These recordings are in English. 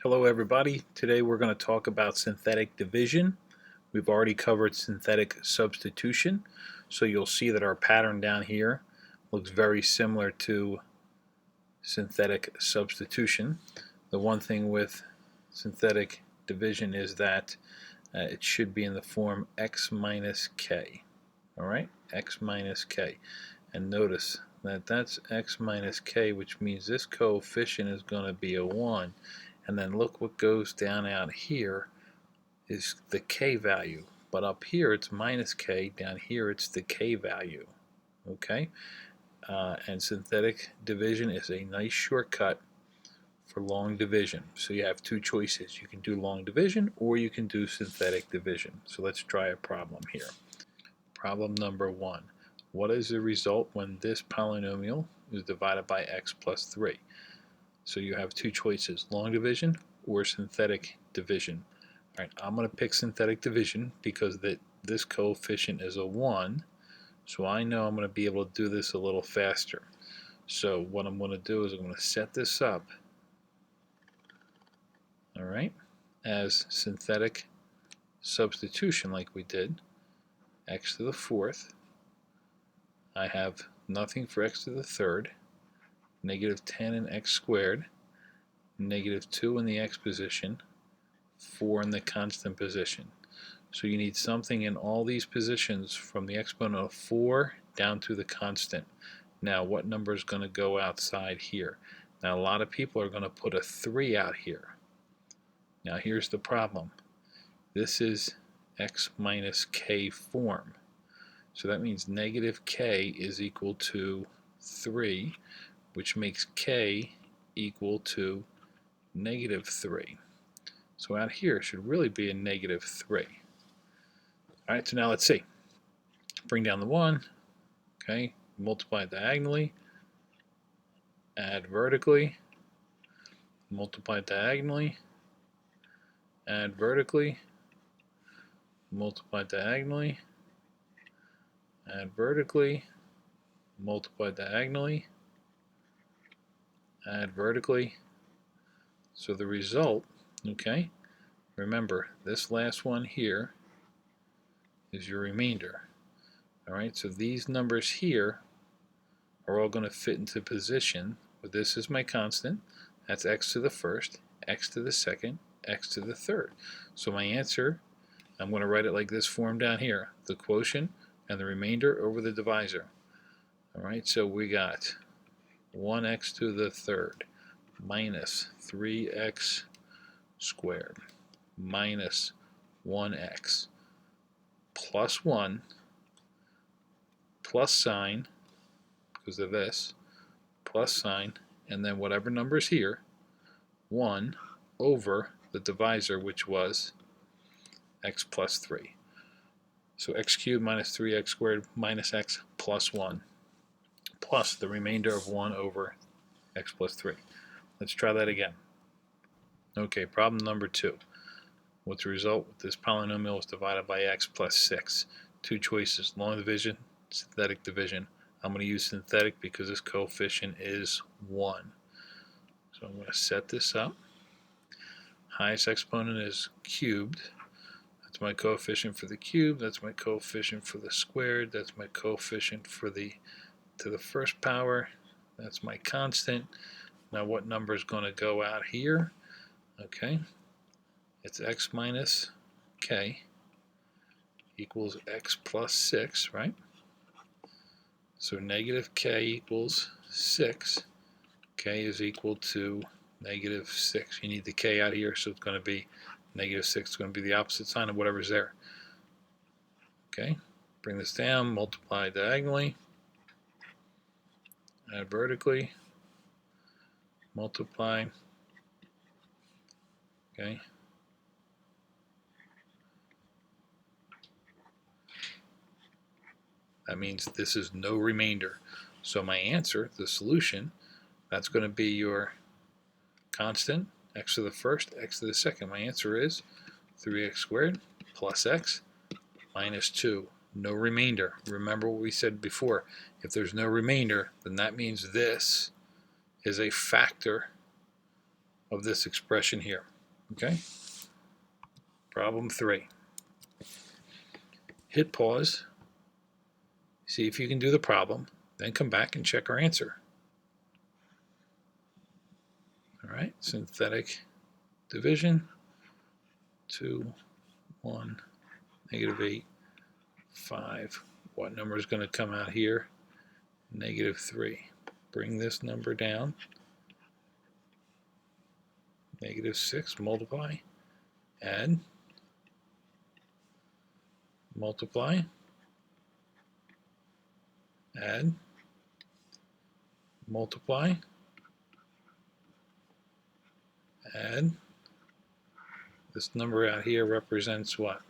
Hello everybody. Today we're going to talk about synthetic division. We've already covered synthetic substitution, so you'll see that our pattern down here looks very similar to synthetic substitution. The one thing with synthetic division is that it should be in the form x minus k. Alright, x minus k. And notice that that's x minus k, which means this coefficient is going to be a 1. And then look what goes down out here is the k value. But up here it's minus k, down here it's the k value. Okay? And synthetic division is a nice shortcut for long division. So you have two choices. You can do long division or you can do synthetic division. So let's try a problem here. Problem number 1. What is the result when this polynomial is divided by x plus 3? So you have two choices, long division or synthetic division. All right, I'm going to pick synthetic division because this coefficient is a 1, so I know I'm going to be able to do this a little faster. So what I'm going to do is I'm going to set this up, all right, as synthetic substitution like we did, x to the 4th. I have nothing for x to the 3rd, negative 10 in x squared, negative 2 in the x position, 4 in the constant position. So you need something in all these positions from the exponent of 4 down to the constant. Now what number is going to go outside here? Now a lot of people are going to put a 3 out here. Now here's the problem. This is x minus k form. So that means negative k is equal to 3, which makes k equal to negative 3. So out here should really be a negative 3. Alright, so now let's see. Bring down the 1, okay, multiply diagonally, add vertically, multiply diagonally, add vertically, multiply diagonally, add vertically, multiply diagonally, add vertically. So the result, okay, remember this last one here is your remainder. Alright, so these numbers here are all going to fit into position. But this is my constant. That's x to the 1st, x to the 2nd, x to the 3rd. So my answer, I'm going to write it like this form down here. The quotient and the remainder over the divisor. Alright, so we got 1x to the 3rd minus 3x squared minus 1x plus 1 plus sign, because of this, plus sign, and then whatever number's here, 1 over the divisor, which was x plus 3. So x cubed minus 3x squared minus x plus 1 plus the remainder of 1 over x plus 3. Let's try that again. Okay, problem number 2. What's the result? This polynomial is divided by x plus 6. Two choices, long division, synthetic division. I'm going to use synthetic because this coefficient is 1. So I'm going to set this up. Highest exponent is cubed. That's my coefficient for the cube. That's my coefficient for the squared. That's my coefficient for the to the first power. That's my constant. Now what number is going to go out here? Okay, it's x minus k equals x plus 6, right? So negative k equals 6. K is equal to negative 6. You need the k out here, so it's going to be negative 6. It's going to be the opposite sign of whatever's there. Okay, bring this down, multiply diagonally, add vertically, multiply. Okay. That means this is no remainder. So my answer, the solution, that's going to be your constant, x to the 1st, x to the 2nd. My answer is 3x squared plus x minus 2. No remainder. Remember what we said before. If there's no remainder, then that means this is a factor of this expression here. Okay? Problem 3. Hit pause, see if you can do the problem, then come back and check our answer. All right, synthetic division, 2, 1, -8, 5. What number is going to come out here? -3. Bring this number down. -6, multiply, add, multiply, add, multiply, add. This number out here represents what?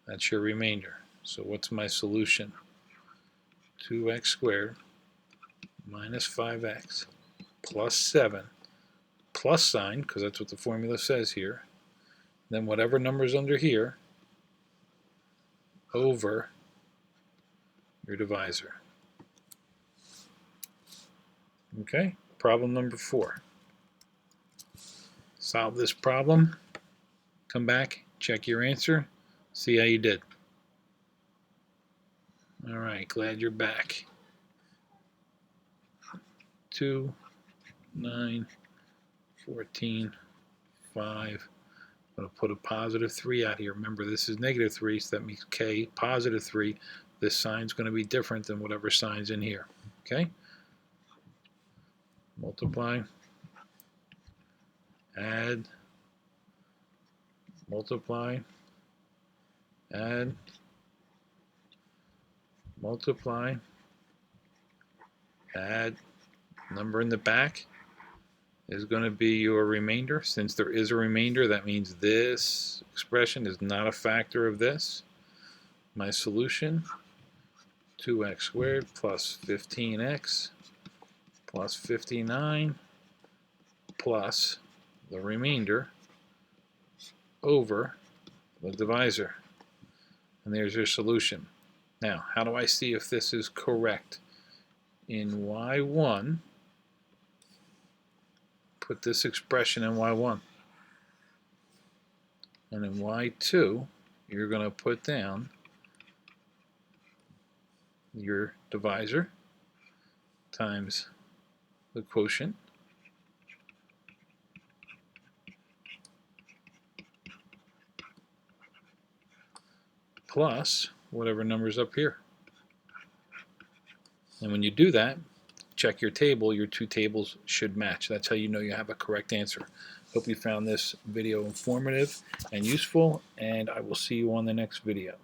That's your remainder. So what's my solution? 2x squared minus 5x plus 7 plus sign, because that's what the formula says here, then whatever number's under here over your divisor. Okay, problem number 4. Solve this problem, come back, check your answer, see how you did. Alright, glad you're back. 2, 9, 14, 5. I'm going to put a positive 3 out here. Remember, this is -3, so that means k, positive 3. This sign's going to be different than whatever sign's in here. Okay? Multiply, add, multiply, add, multiply, add. Number in the back is going to be your remainder. Since there is a remainder, that means this expression is not a factor of this. My solution, 2x squared plus 15x plus 59 plus the remainder over the divisor. And there's your solution. Now, how do I see if this is correct? In y1, put this expression in y1. And in y2, you're going to put down your divisor times the quotient plus whatever number's up here. And when you do that, check your table. Your two tables should match. That's how you know you have a correct answer. Hope you found this video informative and useful, and I will see you on the next video.